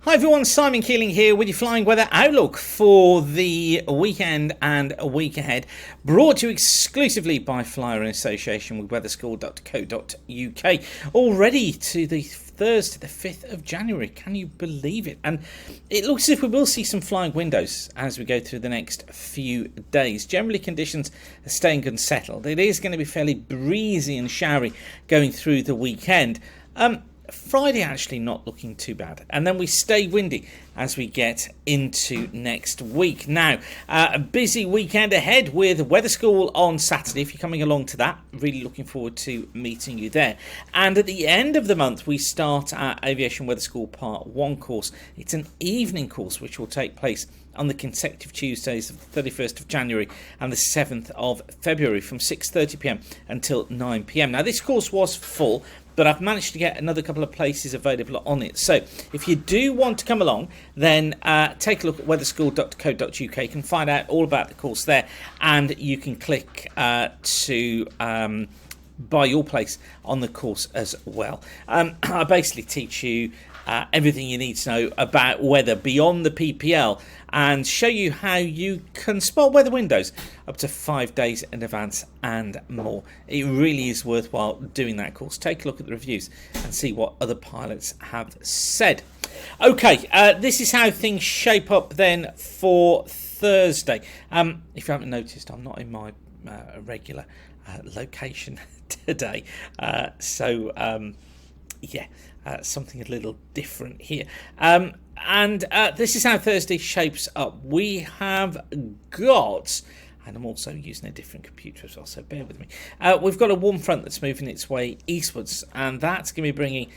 Hi everyone, Simon Keeling here with your flying weather outlook for the weekend and a week ahead, brought to you exclusively by Flyer in association with weatherschool.co.uk. Already to the Thursday, the 5th of January, can you believe it? And it looks as if we will see some flying windows as we go through the next few days. Generally conditions are staying unsettled. It is going to be fairly breezy and showery going through the weekend. Friday actually not looking too bad, and then we stay windy as we get into next week. Now, a busy weekend ahead with Weather School on Saturday. If you're coming along to that, really looking forward to meeting you there. And at the end of the month, we start our Aviation Weather School Part 1 course. It's an evening course which will take place on the consecutive Tuesdays of the 31st of January and the 7th of February from 6:30 p.m. until 9 p.m. Now, this course was full, but I've managed to get another couple of places available on it. So if you do want to come along, then take a look at weatherschool.co.uk. You can find out all about the course there, and you can click to buy your place on the course as well. I basically teach you everything you need to know about weather beyond the PPL and show you how you can spot weather windows up to 5 days in advance and more. It really is worthwhile doing that course. Take a look at the reviews and see what other pilots have said. Okay, this is how things shape up then for Thursday. If you haven't noticed, I'm not in my regular location today, something a little different here. And this is how Thursday shapes up. We have got, and I'm also using a different computer as well, so bear with me. We've got a warm front that's moving its way eastwards, and that's going to be bringing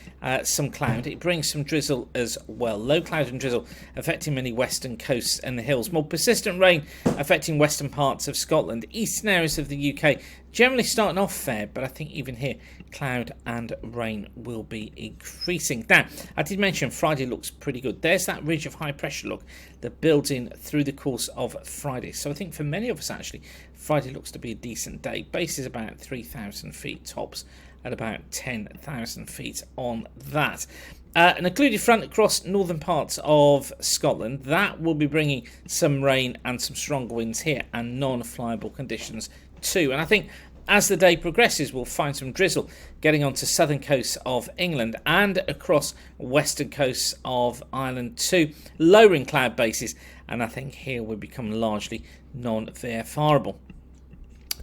some cloud. It brings some drizzle as well. Low cloud and drizzle affecting many western coasts and the hills. More persistent rain affecting western parts of Scotland. Eastern areas of the UK generally starting off fair, but I think even here, cloud and rain will be increasing. Now, I did mention Friday looks pretty good. There's that ridge of high pressure look that builds in through the course of Friday. So I think for many of us, actually, Friday looks to be a decent day. Base is about 3,000 feet, tops at about 10,000 feet on that. An occluded front across northern parts of Scotland. That will be bringing some rain and some stronger winds here and non-flyable conditions too. And I think as the day progresses, we'll find some drizzle getting onto southern coasts of England and across western coasts of Ireland too, lowering cloud bases, and I think here will become largely non-VFRable.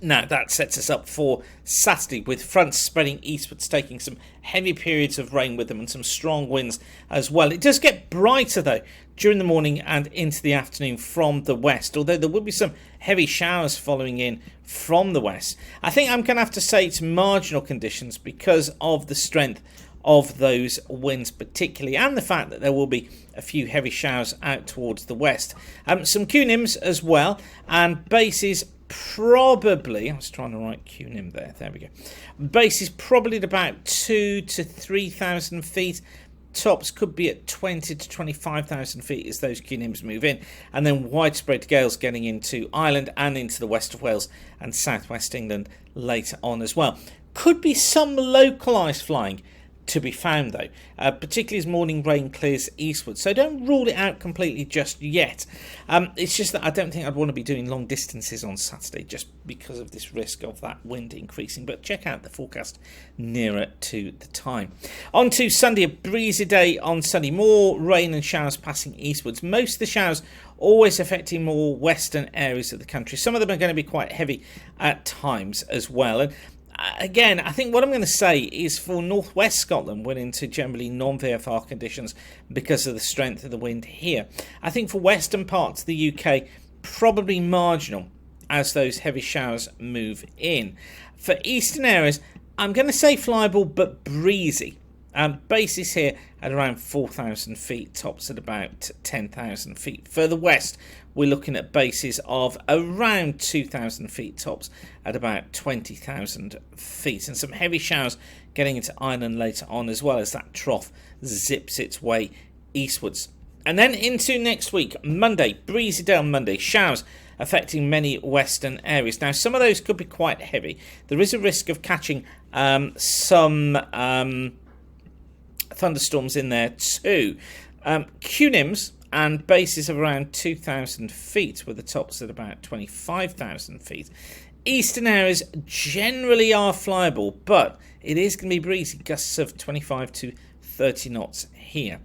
Now, that sets us up for Saturday with fronts spreading eastwards, taking some heavy periods of rain with them and some strong winds as well. It does get brighter, though, during the morning and into the afternoon from the west, although there will be some heavy showers following in from the west. I think I'm going to have to say it's marginal conditions because of the strength of those winds particularly, and the fact that there will be a few heavy showers out towards the west. Some QNIMs as well, and bases probably, I was trying to write QNIM there we go. Base is probably at about 2,000 to 3,000 feet. Tops could be at 20 to 25,000 feet as those QNIMs move in, and then widespread gales getting into Ireland and into the west of Wales and southwest England later on as well. Could be some localised flying to be found, though, particularly as morning rain clears eastward. So don't rule it out completely just yet. It's just that I don't think I'd want to be doing long distances on Saturday just because of this risk of that wind increasing. But check out the forecast nearer to the time. On to Sunday, a breezy day on Sunday. More rain and showers passing eastwards. Most of the showers always affecting more western areas of the country. Some of them are going to be quite heavy at times as well. And again, I think what I'm going to say is for northwest Scotland, we're into generally non-VFR conditions because of the strength of the wind here. I think for western parts of the UK, probably marginal as those heavy showers move in. For eastern areas, I'm going to say flyable but breezy. Bases here at around 4,000 feet, tops at about 10,000 feet. Further west, we're looking at bases of around 2,000 feet, tops at about 20,000 feet. And some heavy showers getting into Ireland later on, as well as that trough zips its way eastwards. And then into next week, Monday, breezy day on Monday, showers affecting many western areas. Now, some of those could be quite heavy. There is a risk of catching some thunderstorms in there too. QNIMs and bases of around 2,000 feet, with the tops at about 25,000 feet. Eastern areas generally are flyable, but it is going to be breezy, gusts of 25 to 30 knots here.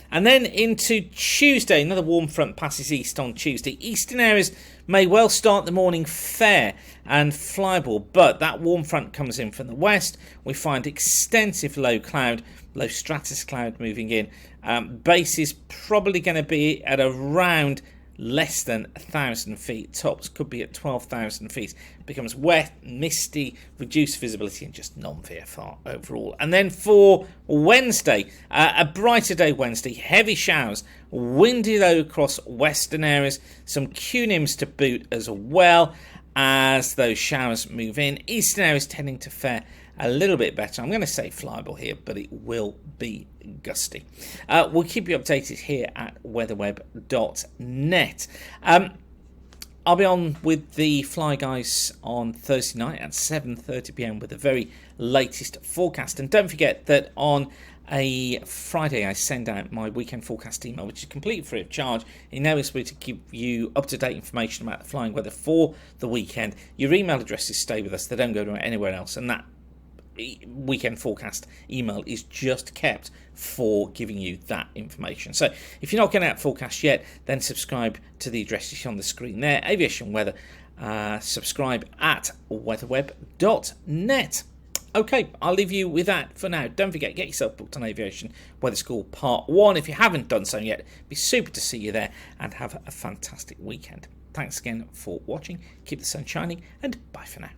And then into Tuesday, another warm front passes east on Tuesday. Eastern areas may well start the morning fair and flyable, but that warm front comes in from the west. We find extensive low stratus cloud moving in. Base is probably going to be at around less than 1,000 feet. Tops could be at 12,000 feet. It becomes wet, misty, reduced visibility, and just non-VFR overall. And then for Wednesday, a brighter day Wednesday, heavy showers, windy though across western areas, some QNIMs to boot as well as those showers move in. Eastern areas tending to fare a little bit better. I'm going to say flyable here, but it will be gusty. We'll keep you updated here at weatherweb.net. I'll be on with the Fly Guys on Thursday night at 7:30 p.m. with the very latest forecast. And don't forget that on a Friday I send out my weekend forecast email, which is completely free of charge. It enables me to give you up-to-date information about the flying weather for the weekend. Your email addresses stay with us. They don't go anywhere else. And that weekend forecast email is just kept for giving you that information. So if you're not getting that forecast yet, then subscribe to the addresses on the screen there. Aviation Weather, subscribe at weatherweb.net. Okay, I'll leave you with that for now. Don't forget, get yourself booked on Aviation Weather School Part 1 if you haven't done so yet. It'd be super to see you there, and have a fantastic weekend. Thanks again for watching. Keep the sun shining, and bye for now.